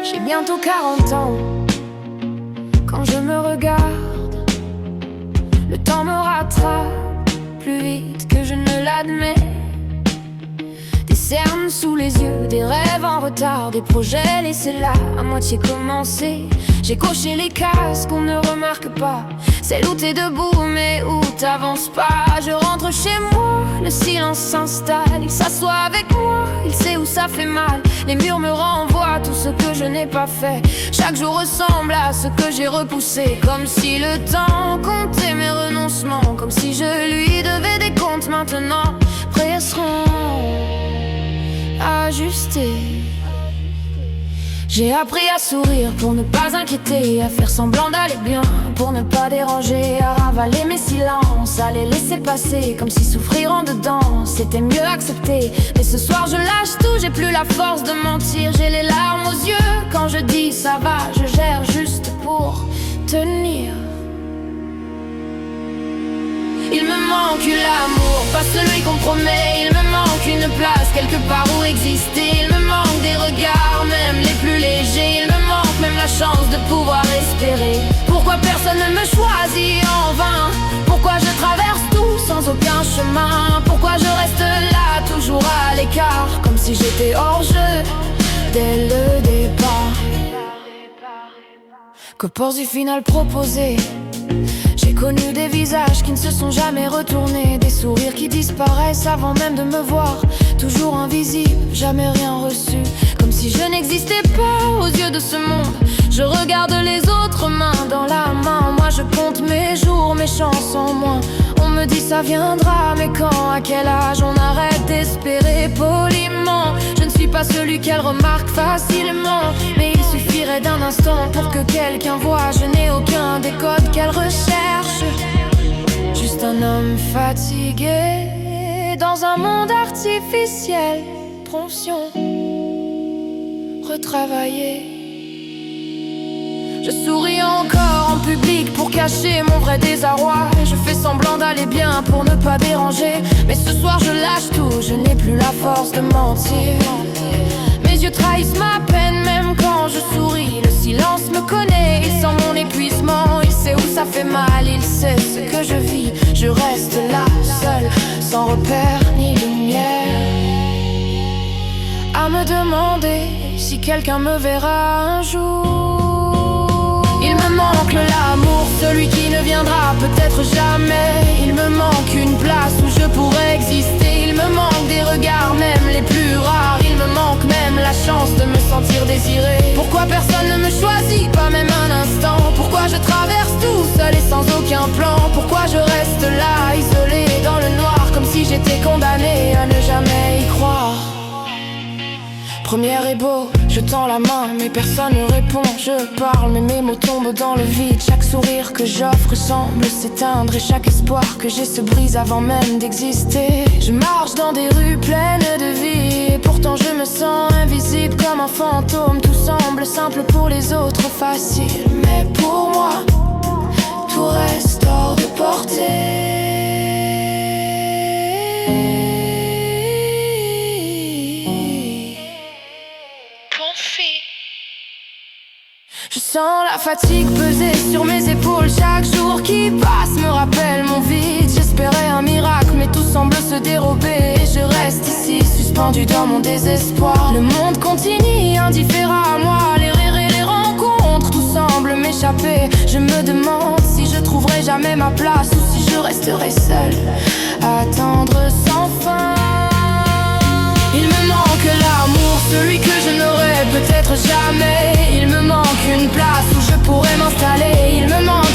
J'ai bientôt 40 ans. Quand je me regarde, le temps me rattrape plus vite que je ne l'admets. Des cernes sous les yeux, des rêves en retard, des projets laissés là, à moitié commencés. J'ai coché les cases qu'on ne remarque pas, celle où t'es debout mais où t'avances pas. Je rentre chez moi, le silence s'installe. Il s'assoit avec moi, il sait où ça fait mal. Les murs me renvoient tout ce que je n'ai pas fait. Chaque jour ressemble à ce que j'ai repoussé. Comme si le temps comptait mes renoncements, comme si je lui devais des comptes maintenant. Prêts seront ajustés. J'ai appris à sourire pour ne pas inquiéter, à faire semblant d'aller bien pour ne pas déranger, à ravaler mes silences, à les laisser passer comme si souffrir en dedans c'était mieux accepté. Mais ce soir je lâche tout, j'ai plus la force de mentir. J'ai les larmes aux yeux quand je dis ça va, je gère juste pour tenir. Il me manque l'amour, pas celui qu'on promet. Il me manque une place quelque part où exister. Il me manque des regards, même les plus légers. Il me manque même la chance de pouvoir espérer. Pourquoi personne ne me choisit en vain? Pourquoi je traverse tout sans aucun chemin? Pourquoi je reste là, toujours à l'écart, comme si j'étais hors jeu dès le départ? Que pense du final proposé? J'ai connu des visages qui ne se sont jamais retournés, des sourires qui disparaissent avant même de me voir. Toujours invisible, jamais rien reçu, comme si je n'existais pas aux yeux de ce monde. Je regarde les autres main dans la main, moi je compte mes jours, mes chances en moins. On me dit ça viendra, mais quand, à quel âge on arrête d'espérer poliment? Je ne suis pas celui qu'elle remarque facilement, mais il suffirait d'un instant pour que quelqu'un voie. Je n'ai aucun des codes qu'elle recherche, juste un homme fatigué dans un monde artificiel. Tronçon, retravaillé. Je souris encore en public pour cacher mon vrai désarroi. Je fais semblant d'aller bien pour ne pas déranger. Mais ce soir je lâche tout, je n'ai plus la force de mentir. Mes yeux trahissent ma peine même quand je souris. Le silence me connaît, il sent mon épuisement. Il sait où ça fait mal, il sait ce que je vis. Je reste là, seul, sans repère ni lumière, à me demander si quelqu'un me verra un jour. Il me manque l'amour, celui qui ne viendra peut-être jamais. Il me manque une place où je pourrais exister. Il me manque des regards, même les plus rares. Il me manque même la chance de me sentir désiré. Pourquoi personne ne me choisit, pas même un instant? Pourquoi je traverse tout seul et sans aucun plan? Pourquoi je reste là, isolé dans le noir, comme si j'étais condamné à ne jamais y croire? Première est beau, je tends la main, mais personne ne répond. Je parle, mais mes mots tombent dans le vide. Chaque sourire que j'offre semble s'éteindre, et chaque espoir que j'ai se brise avant même d'exister. Je marche dans des rues pleines de vie, et pourtant je me sens invisible comme un fantôme. Tout semble simple pour les autres, facile, mais pour moi, tout reste hors de portée. Je sens la fatigue peser sur mes épaules. Chaque jour qui passe me rappelle mon vide. J'espérais un miracle, mais tout semble se dérober. Et je reste ici, suspendu dans mon désespoir. Le monde continue, indifférent à moi. Les rires et les rencontres, tout semble m'échapper. Je me demande si je trouverai jamais ma place, ou si je resterai seul à attendre sans fin. Il me manque l'amour, celui que je n'aurai peut-être jamais. Il me manque une place où je pourrais m'installer. Il me manque